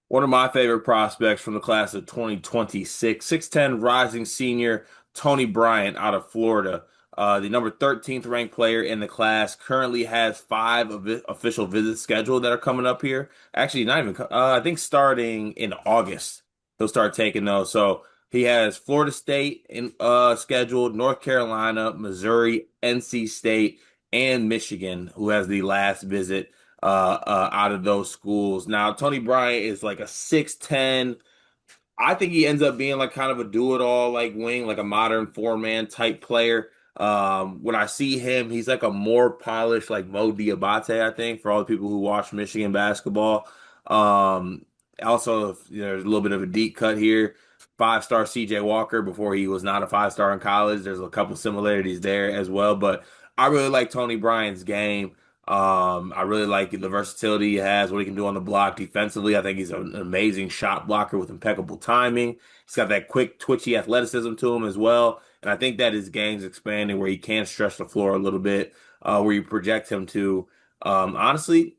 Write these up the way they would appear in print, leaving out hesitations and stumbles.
One of my favorite prospects from the class of 2026, 6'10 rising senior Toni Bryant out of Florida. The number 13th ranked player in the class currently has five official visits scheduled that are coming up here. Actually, not even, I think starting in August, he'll start taking those. So he has Florida State in scheduled, North Carolina, Missouri, NC State, and Michigan, who has the last visit out of those schools. Now, Tony Bryant is like a 6'10". I think he ends up being like kind of a do-it-all like wing, like a modern four-man type player. When I see him, he's like a more polished like Mo Diabate, I think, for all the people who watch Michigan basketball. Um, Also, there's a little bit of a deep cut here. Five-star CJ Walker before he was not a five-star in college. There's a couple similarities there as well, but I really like Tony Bryant's game. I really like the versatility he has, what he can do on the block defensively. I think he's an amazing shot blocker with impeccable timing. He's got that quick, twitchy athleticism to him as well. And I think that his game's expanding where he can stretch the floor a little bit, where you project him to, honestly,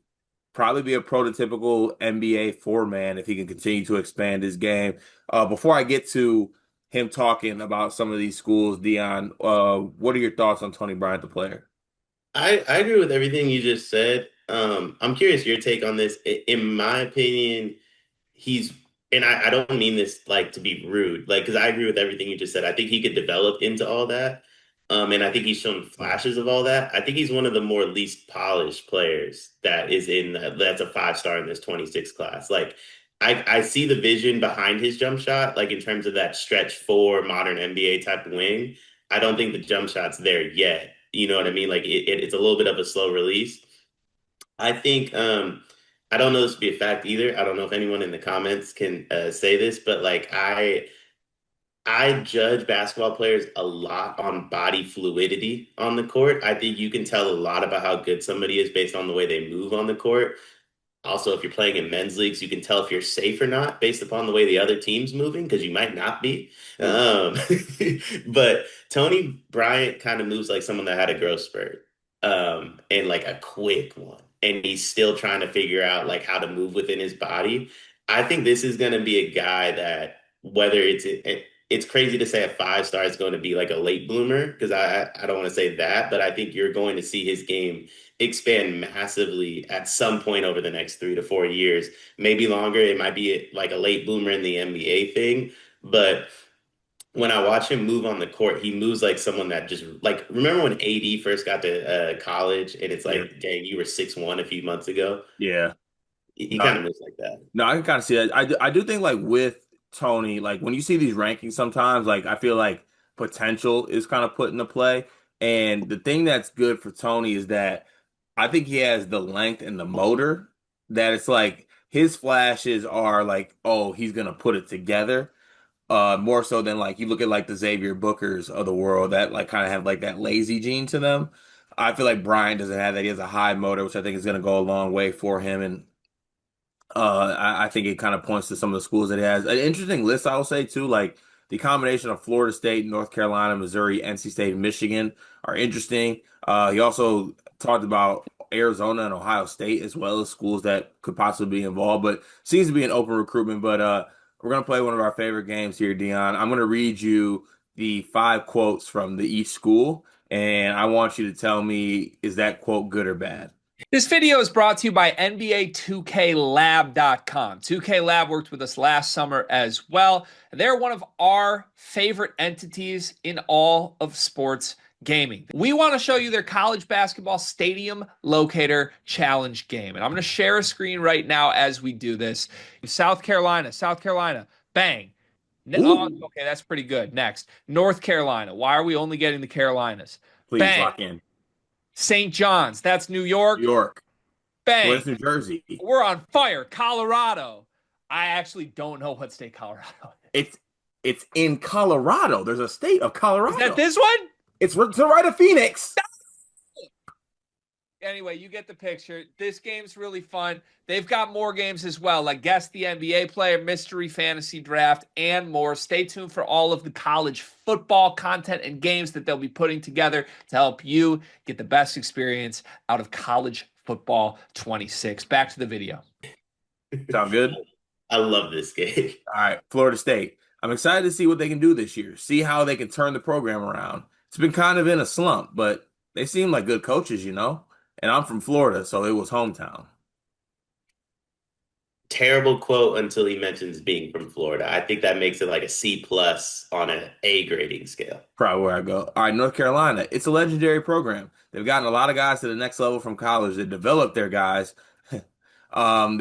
probably be a prototypical NBA four-man if he can continue to expand his game. Before I get to him talking about some of these schools, Dion, what are your thoughts on Tony Bryant, the player? I agree with everything you just said. I'm curious your take on this. In my opinion, he's and I don't mean this like to be rude, like because I agree with everything you just said. I think he could develop into all that. And I think he's shown flashes of all that. I think he's one of the more least polished players that is that's a five-star in this 26 class. Like I see the vision behind his jump shot, like in terms of that stretch four modern NBA type wing. I don't think the jump shot's there yet. You know what I mean? Like it's a little bit of a slow release. I think I don't know this to be a fact either. I don't know if anyone in the comments can say this, but like I judge basketball players a lot on body fluidity on the court. I think you can tell a lot about how good somebody is based on the way they move on the court. Also, if you're playing in men's leagues, you can tell if you're safe or not based upon the way the other team's moving, because you might not be. Um, but Tony Bryant kind of moves like someone that had a growth spurt, and like a quick one. And he's still trying to figure out like how to move within his body. I think this is going to be a guy that whether it's crazy to say a five-star is going to be like a late bloomer because I don't want to say that, but I think you're going to see his game expand massively at some point over the next 3 to 4 years, maybe longer. It might be like a late bloomer in the NBA thing, but when I watch him move on the court, he moves like someone that just like remember when AD first got to college and it's Yeah. like, dang, you were 6'1" a few months ago. Yeah. He No, kind of moves like that. no, I can kind of see that. I do think like with Tony, like when you see these rankings sometimes, like I feel like potential is kind of put into play. And the thing that's good for Tony is that I think he has the length and the motor that it's like his flashes are like, oh, he's gonna put it together. More so than like you look at like the Xavier Bookers of the world that like kind of have like that lazy gene to them. I feel like Brian doesn't have that. He has a high motor, which I think is gonna go a long way for him. And I think it kind of points to some of the schools that it has. An interesting list, I will say too, like the combination of Florida State, North Carolina, Missouri, NC State, and Michigan are interesting. He also talked about Arizona and Ohio State as well as schools that could possibly be involved, but seems to be an open recruitment. But we're gonna play one of our favorite games here, Dion. I'm gonna read you the five quotes from each school, and I want you to tell me is that quote good or bad? This video is brought to you by NBA2KLab.com. 2K Lab worked with us last summer as well. They're one of our favorite entities in all of sports gaming. We want to show you their college basketball stadium locator challenge game. And I'm going to share a screen right now as we do this. South Carolina, bang. Oh, Ooh, okay, that's pretty good. Next, North Carolina. Why are we only getting the Carolinas? please Bang. lock in. St. John's, that's New New York. York. Bang. Where's New Jersey? We're on fire. Colorado. I actually don't know what state Colorado is. It's in Colorado. There's a state of Is that Colorado. this one? It's to the right of Phoenix. Anyway, you get the picture. This game's really fun. They've got more games as well, like Guess the NBA Player, Mystery Fantasy Draft, and more. Stay tuned for all of the college football content and games that they'll be putting together to help you get the best experience out of college football 26. Back to the video. Sound good? I love this game. All right, Florida State. I'm excited to see what they can do this year, see how they can turn the program around. It's been kind of in a slump, but they seem like good coaches, you know? And I'm from Florida, so it was hometown. Terrible quote until he mentions being from Florida. I think that makes it like a C plus on an A grading scale. Probably where I go. All right, North Carolina. It's a legendary program. They've gotten a lot of guys to the next level from college. They develop their guys. They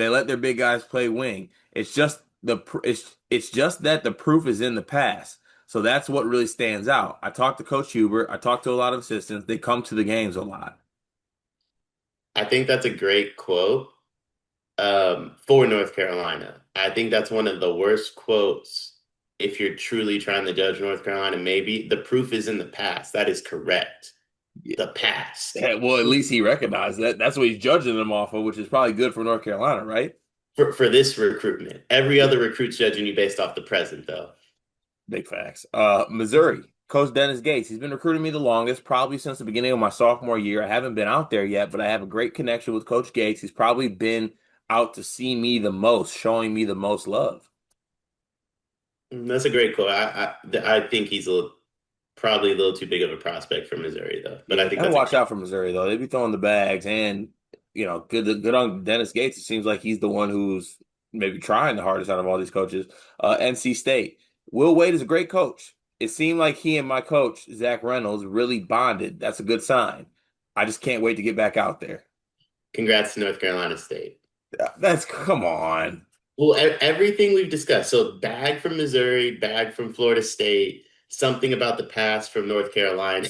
let their big guys play wing. It's just that the proof is in the past. So that's what really stands out. I talked to Coach Hubert. I talked to a lot of assistants. They come to the games a lot. I think that's a great quote for North Carolina. I think that's one of the worst quotes if you're truly trying to judge North Carolina. Maybe the proof is in the past. That is correct. The past. Yeah, well, at least he recognized that. That's what he's judging them off of, which is probably good for North Carolina, right? For this recruitment. Every other recruit's judging you based off the present, though. Big facts. Missouri, Coach Dennis Gates. He's been recruiting me the longest, probably since the beginning of my sophomore year. I haven't been out there yet, but I have a great connection with Coach Gates. He's probably been out to see me the most, showing me the most love. That's a great quote. I think he's probably a little too big of a prospect for Missouri, though. But Yeah, I think gotta that's a watch great. out for Missouri though. They be throwing the bags, and good on Dennis Gates. It seems like he's the one who's maybe trying the hardest out of all these coaches. NC State. Will Wade is a great coach. It seemed like he and my coach Zach Reynolds really bonded. That's a good sign. I just can't wait to get back out there. Congrats to North Carolina State. That's come on. Well, everything we've discussed. So bag from Missouri, bag from Florida State, something about the past from North Carolina.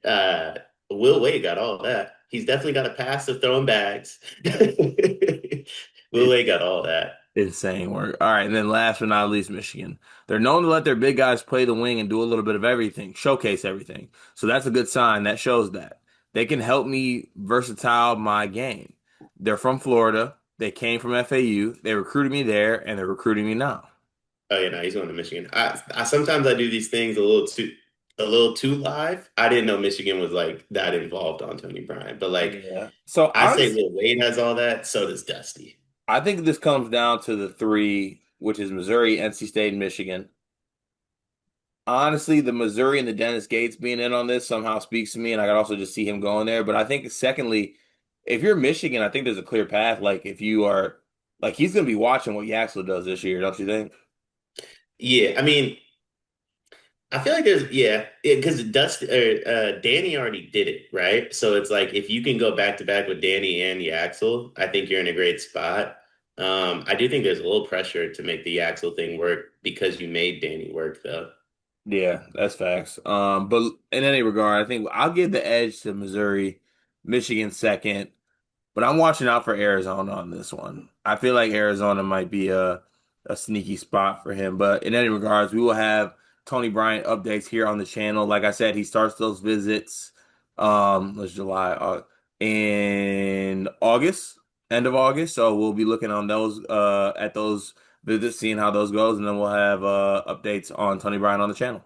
uh, Will Wade got all that. He's definitely got a past of throwing bags. Will Wade got all that. Insane work. All right, and then last but not least, Michigan. They're known to let their big guys play the wing and do a little bit of everything, showcase everything. So that's a good sign. That shows that they can help me versatile my game. They're from Florida. They came from FAU. They recruited me there, and they're recruiting me now. Oh yeah, no, he's going to Michigan. I sometimes I do these things a little too live. I didn't know Michigan was like that involved on Tony Bryant, but like Yeah. So I say honestly, Will Wade has all that, so does Dusty. I think this comes down to the three, which is Missouri, NC State, and Michigan. Honestly, the Missouri and the Dennis Gates being in on this somehow speaks to me, and I could also just see him going there. But I think, secondly, if you're Michigan, I think there's a clear path. Like, if you are, like, he's going to be watching what Yaxler does this year, don't you think? Yeah, I mean, I feel like there's because Danny already did it, right? So it's like if you can go back to back with Danny and Yaxel, I think you're in a great spot. I do think there's a little pressure to make the Yaxel thing work because you made Danny work, though. Yeah, that's facts. But in any regard, I think I'll give the edge to Missouri, Michigan second. But I'm watching out for Arizona on this one. I feel like Arizona might be a sneaky spot for him. But in any regards, we will have Tony Bryant updates here on the channel. Like I said, he starts those visits let's July in August, end of August. So we'll be looking on those at those visits, seeing how those goes, and then we'll have updates on Tony Bryant on the channel.